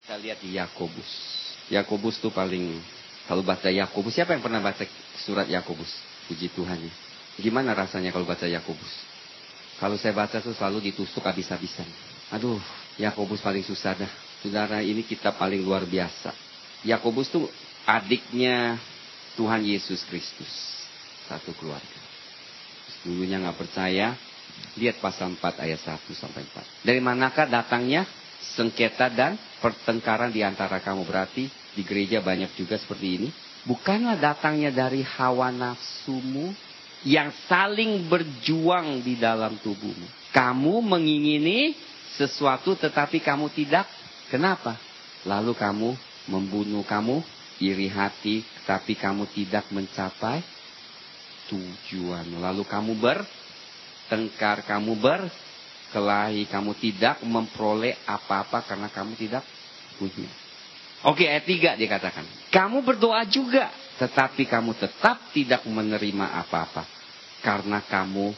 Kita lihat di Yakobus. Yakobus tuh paling, kalau baca Yakobus, siapa yang pernah baca surat Yakobus? Puji Tuhan ya. Gimana rasanya kalau baca Yakobus? Kalau saya baca tuh selalu ditusuk habis-habisan. Aduh, Yakobus paling susah dah. Saudara, ini kitab paling luar biasa. Yakobus tuh adiknya Tuhan Yesus Kristus. Satu keluarga. Dulunya nggak percaya. Lihat pasal 4 ayat 1 sampai 4. Dari manakah datangnya sengketa dan pertengkaran di antara kamu? Berarti di gereja banyak juga seperti ini. Bukanlah datangnya dari hawa nafsumu yang saling berjuang di dalam tubuhmu. Kamu mengingini sesuatu tetapi kamu tidak. Kenapa? Lalu kamu membunuh, kamu iri hati tapi kamu tidak mencapai tujuan. Lalu kamu bertengkar, kamu berkelahi, kamu tidak memperoleh apa-apa karena kamu tidak punya. Oke, ayat 3 dia katakan, kamu berdoa juga, tetapi kamu tetap tidak menerima apa-apa karena kamu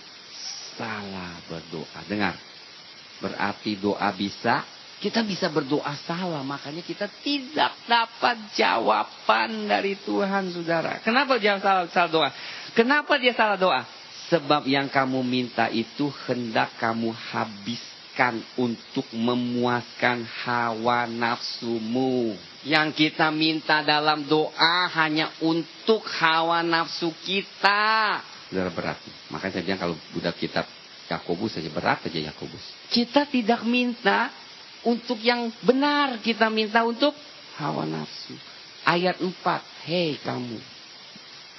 salah berdoa. Dengar, berarti doa kita bisa berdoa salah, makanya kita tidak dapat jawaban dari Tuhan, saudara. Kenapa dia salah doa? Kenapa dia salah doa? Sebab yang kamu minta itu hendak kamu habiskan untuk memuaskan hawa nafsumu. Yang kita minta dalam doa hanya untuk hawa nafsu kita. Saudara, berat. Makanya saya bilang kalau budak kitab Yakobus saja berat aja Yakobus. Kita tidak minta untuk yang benar, kita minta untuk hawa nafsu. Ayat 4, hei kamu,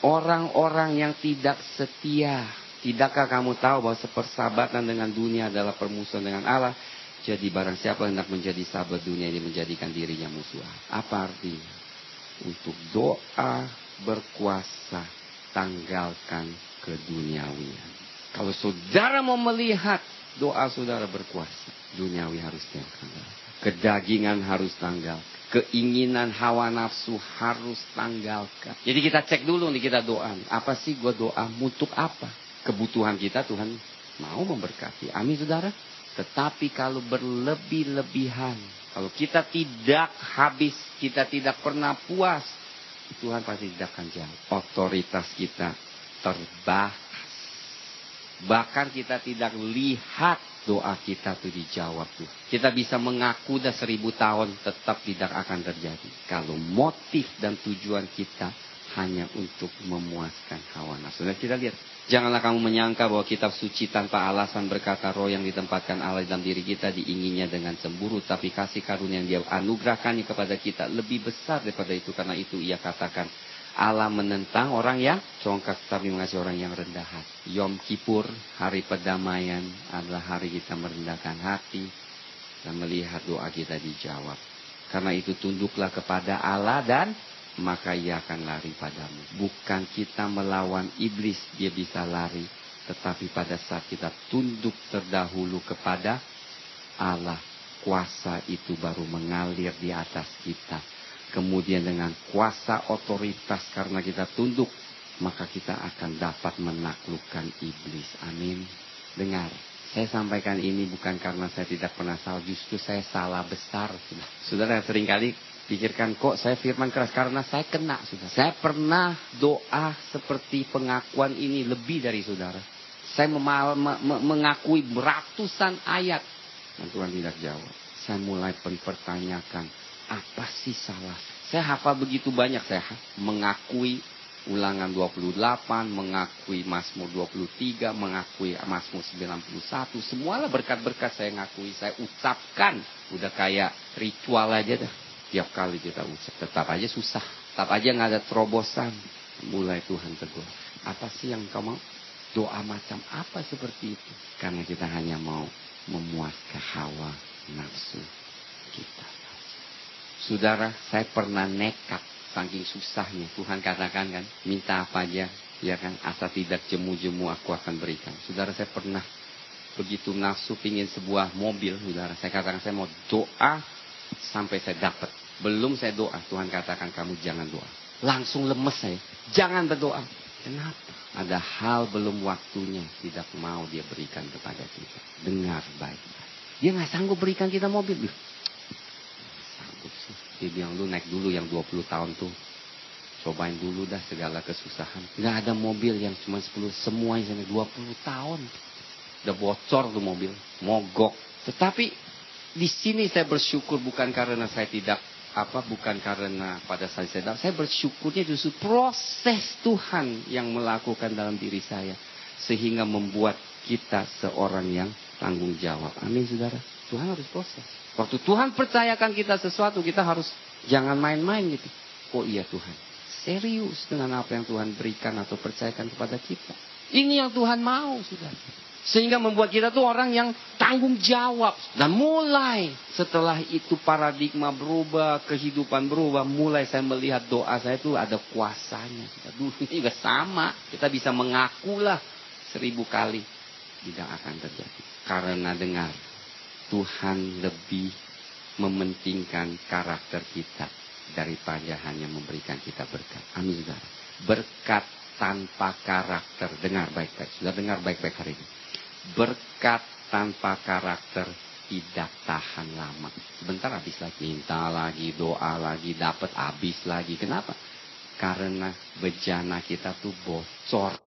orang-orang yang tidak setia, tidakkah kamu tahu bahwa sepersahabatan dengan dunia adalah permusuhan dengan Allah? Jadi barang siapa hendak menjadi sahabat dunia ini menjadikan dirinya musuh. Apa artinya? Untuk doa berkuasa, tanggalkan keduniawian. Kalau saudara mau melihat doa saudara berkuasa, duniawi harus tanggal. Kedagingan harus tanggal. Keinginan hawa nafsu harus tanggalkan. Jadi kita cek dulu nih kita doa. Apa sih gua doa? Untuk apa? Kebutuhan kita Tuhan mau memberkati. Amin saudara. Tetapi kalau berlebih-lebihan, kalau kita tidak habis, kita tidak pernah puas, Tuhan pasti tidak akan jawab. Otoritas kita terbatas. Bahkan kita tidak lihat doa kita itu dijawab tuh. Kita bisa mengaku dah 1000 tahun tetap tidak akan terjadi. Kalau motif dan tujuan kita hanya untuk memuaskan hawa nafsu. Dan kita lihat, janganlah kamu menyangka bahwa kitab suci tanpa alasan berkata roh yang ditempatkan Allah dalam diri kita diinginnya dengan cemburu. Tapi kasih karunia yang dia anugerahkannya kepada kita lebih besar daripada itu. Karena itu ia katakan, Allah menentang orang yang congkak tapi mengasihi orang yang rendah hati. Yom Kippur, hari perdamaian, adalah hari kita merendahkan hati dan melihat doa kita dijawab. Karena itu tunduklah kepada Allah dan maka ia akan lari padamu. Bukan kita melawan iblis dia bisa lari, tetapi pada saat kita tunduk terdahulu kepada Allah, kuasa itu baru mengalir di atas kita. Kemudian dengan kuasa otoritas karena kita tunduk, maka kita akan dapat menaklukkan iblis. Amin. Dengar, saya sampaikan ini bukan karena saya tidak pernah salah, justru saya salah besar. Saudara seringkali pikirkan kok saya firman keras karena saya kena. Saudara. Saya pernah doa seperti pengakuan ini lebih dari saudara. Saya mengakui ratusan ayat dan Tuhan tidak jawab. Saya mulai mempertanyakan, apa sih salah? Saya hafal begitu banyak. Saya mengakui Ulangan 28, mengakui Mazmur 23, mengakui Mazmur 91. Semualah berkat-berkat saya ngakui, saya ucapkan. Udah kayak ritual aja dah. Tiap kali kita ucap. Tetap aja susah. Tetap aja nggak ada terobosan. Mulai Tuhan tegur. Apa sih yang kau mau? Doa macam apa seperti itu? Karena kita hanya mau memuaskan hawa nafsu kita. Saudara, saya pernah nekat, saking susahnya. Tuhan katakan kan, minta apa aja, ya kan, asal tidak jemu-jemu aku akan berikan. Saudara, saya pernah begitu nafsu pingin sebuah mobil, saudara. Saya katakan saya mau doa sampai saya dapat. Belum saya doa, Tuhan katakan kamu jangan doa. Langsung lemes saya, jangan berdoa. Kenapa? Ada hal belum waktunya, tidak mau dia berikan kepada kita. Dengar baik-baik. Dia nggak sanggup berikan kita mobil. Sanggup. Dia bilang, lu naik dulu yang 20 tahun tuh. Cobain dulu dah segala kesusahan. Nggak ada mobil yang cuma 10, semuanya sampai 20 tahun. Udah bocor tuh mobil, mogok. Tetapi di sini saya bersyukur bukan karena saya tidak bukan karena pada saat saya bersyukurnya justru proses Tuhan yang melakukan dalam diri saya sehingga membuat kita seorang yang tanggung jawab. Amin, saudara. Tuhan harus proses. Waktu Tuhan percayakan kita sesuatu, kita harus jangan main-main gitu. Oh iya Tuhan, serius dengan apa yang Tuhan berikan atau percayakan kepada kita. Ini yang Tuhan mau, saudara. Sehingga membuat kita tuh orang yang tanggung jawab. Dan mulai setelah itu paradigma berubah, kehidupan berubah. Mulai saya melihat doa saya itu ada kuasanya. Dulu ini juga sama. Kita bisa mengakulah 1000 kali. Tidak akan terjadi. Karena dengar, Tuhan lebih mementingkan karakter kita daripada hanya memberikan kita berkat. Amin, saudara. Berkat tanpa karakter. Dengar baik-baik. Sudah dengar baik-baik hari ini. Berkat tanpa karakter tidak tahan lama. Sebentar habis lagi. Minta lagi, doa lagi, dapat habis lagi. Kenapa? Karena bejana kita tuh bocor.